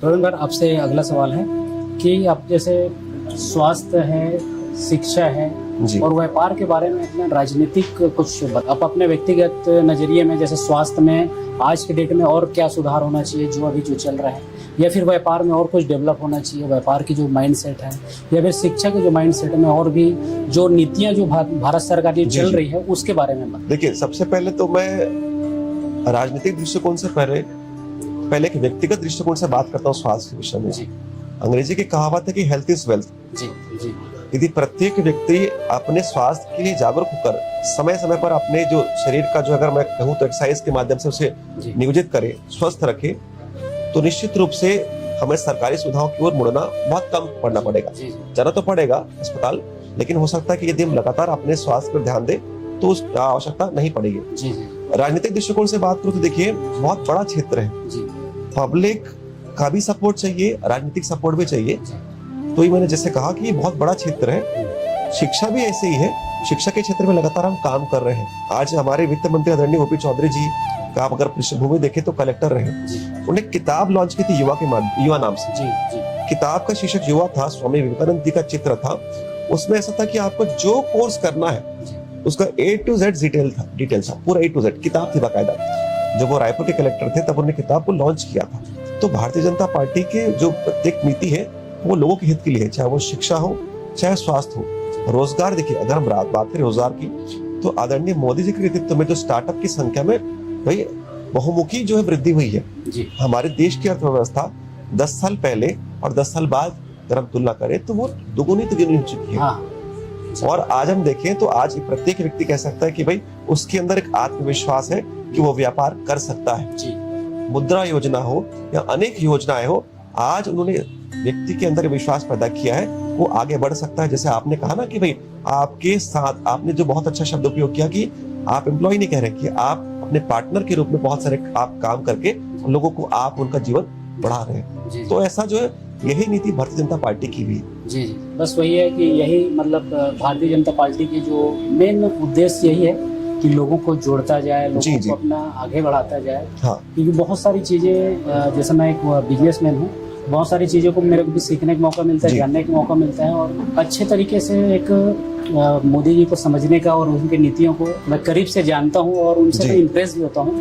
रविंद्र, आपसे अगला सवाल है कि आप जैसे स्वास्थ्य है, शिक्षा है जी। और व्यापार के बारे में अपना राजनीतिक आप अपने व्यक्तिगत नजरिए में, जैसे स्वास्थ्य में आज के डेट में और क्या सुधार होना चाहिए जो अभी जो चल रहा है, या फिर व्यापार में और कुछ डेवलप होना चाहिए, व्यापार की जो माइंडसेट है, या फिर शिक्षा के जो माइंडसेट में और भी जो नीतियां जो भारत सरकार की चल रही है उसके बारे में बताइए। देखिए, सबसे पहले तो मैं राजनीतिक दृष्टिकोण से पहले एक व्यक्तिगत दृष्टिकोण से बात करता हूँ स्वास्थ्य के विषय में। जी अंग्रेजी की कहावत है कि हेल्थ इज वेल्थ। जी जी यदि प्रत्येक व्यक्ति अपने स्वास्थ्य के लिए जागरूक होकर समय समय पर अपने जो शरीर का जो, अगर मैं कहूँ तो एक्सरसाइज के माध्यम से उसे नियोजित करे, स्वस्थ रखे, तो निश्चित रूप से हमें सरकारी सुविधाओं की ओर मुड़ना बहुत कम पड़ना पड़ेगा। जाना तो पड़ेगा अस्पताल, लेकिन हो सकता है कि यदि हम लगातार अपने स्वास्थ्य पर ध्यान दें तो उस आवश्यकता नहीं पड़ेगी। राजनीतिक दृष्टिकोण से बात करूं तो देखिए, बहुत बड़ा क्षेत्र है, पब्लिक का भी सपोर्ट चाहिए, राजनीतिक सपोर्ट भी चाहिए। तो ये मैंने जैसे कहा कि ये बहुत बड़ा क्षेत्र है। शिक्षा भी ऐसे ही है, शिक्षा के क्षेत्र में लगातार हम काम कर रहे हैं। आज हमारे वित्त मंत्री आदरणीय ओपी चौधरी जी का आप अगर पृष्ठभूमि देखें तो कलेक्टर रहे, उन्हें किताब लॉन्च की थी युवा नाम से। किताब का शीर्षक युवा था, स्वामी विवेकानंद जी का चित्र था। उसमें ऐसा था कि आपको जो कोर्स करना है उसका A to Z डिटेल था, पूरा A to Z किताब थी बाकायदा। जब वो रायपुर के कलेक्टर थे तब उन्होंने किताब को लॉन्च किया था। तो भारतीय जनता पार्टी के जो प्रत्येक नीति है वो लोगों के हित के लिए है, चाहे वो शिक्षा हो, चाहे स्वास्थ्य हो, रोजगार। देखिए, अगर हम बात करें रोजगार की तो आदरणीय मोदी जी के नेतृत्व में जो स्टार्टअप की संख्या में भाई बहुमुखी जो है वृद्धि हुई है। हमारे देश की अर्थव्यवस्था 10 साल पहले और 10 साल बाद अगर हम तुलना करें तो वो दुगुनी तिगुनी हो चुकी है। और आज हम देखें तो आज प्रत्येक व्यक्ति कह सकता है कि भाई उसके अंदर एक आत्मविश्वास है कि वो व्यापार कर सकता है। मुद्रा योजना हो या अनेक योजनाएं हो, आज उन्होंने व्यक्ति के अंदर विश्वास पैदा किया है, वो आगे बढ़ सकता है। जैसे आपने कहा ना कि भाई आपके साथ आपने जो बहुत अच्छा शब्द उपयोग किया कि आप एम्प्लॉय नहीं कह रहे, कि आप अपने पार्टनर के रूप में बहुत सारे आप काम करके लोगों को आप उनका जीवन बढ़ा रहे हैं। तो ऐसा जो है, यही नीति भारतीय जनता पार्टी की भी है। जी, बस वही है कि यही मतलब भारतीय जनता पार्टी की जो मेन उद्देश्य यही है कि लोगों को जोड़ता जाए, लोगों को अपना आगे बढ़ाता जाए। क्योंकि बहुत सारी चीजें, जैसे मैं एक बिजनेसमैन हूँ, बहुत सारी चीजों को मेरे को भी सीखने का मौका मिलता है, जानने का मौका मिलता है, और अच्छे तरीके से एक मोदी जी को समझने का और उनकी नीतियों को मैं करीब से जानता हूँ और उनसे इम्प्रेस भी होता हूँ।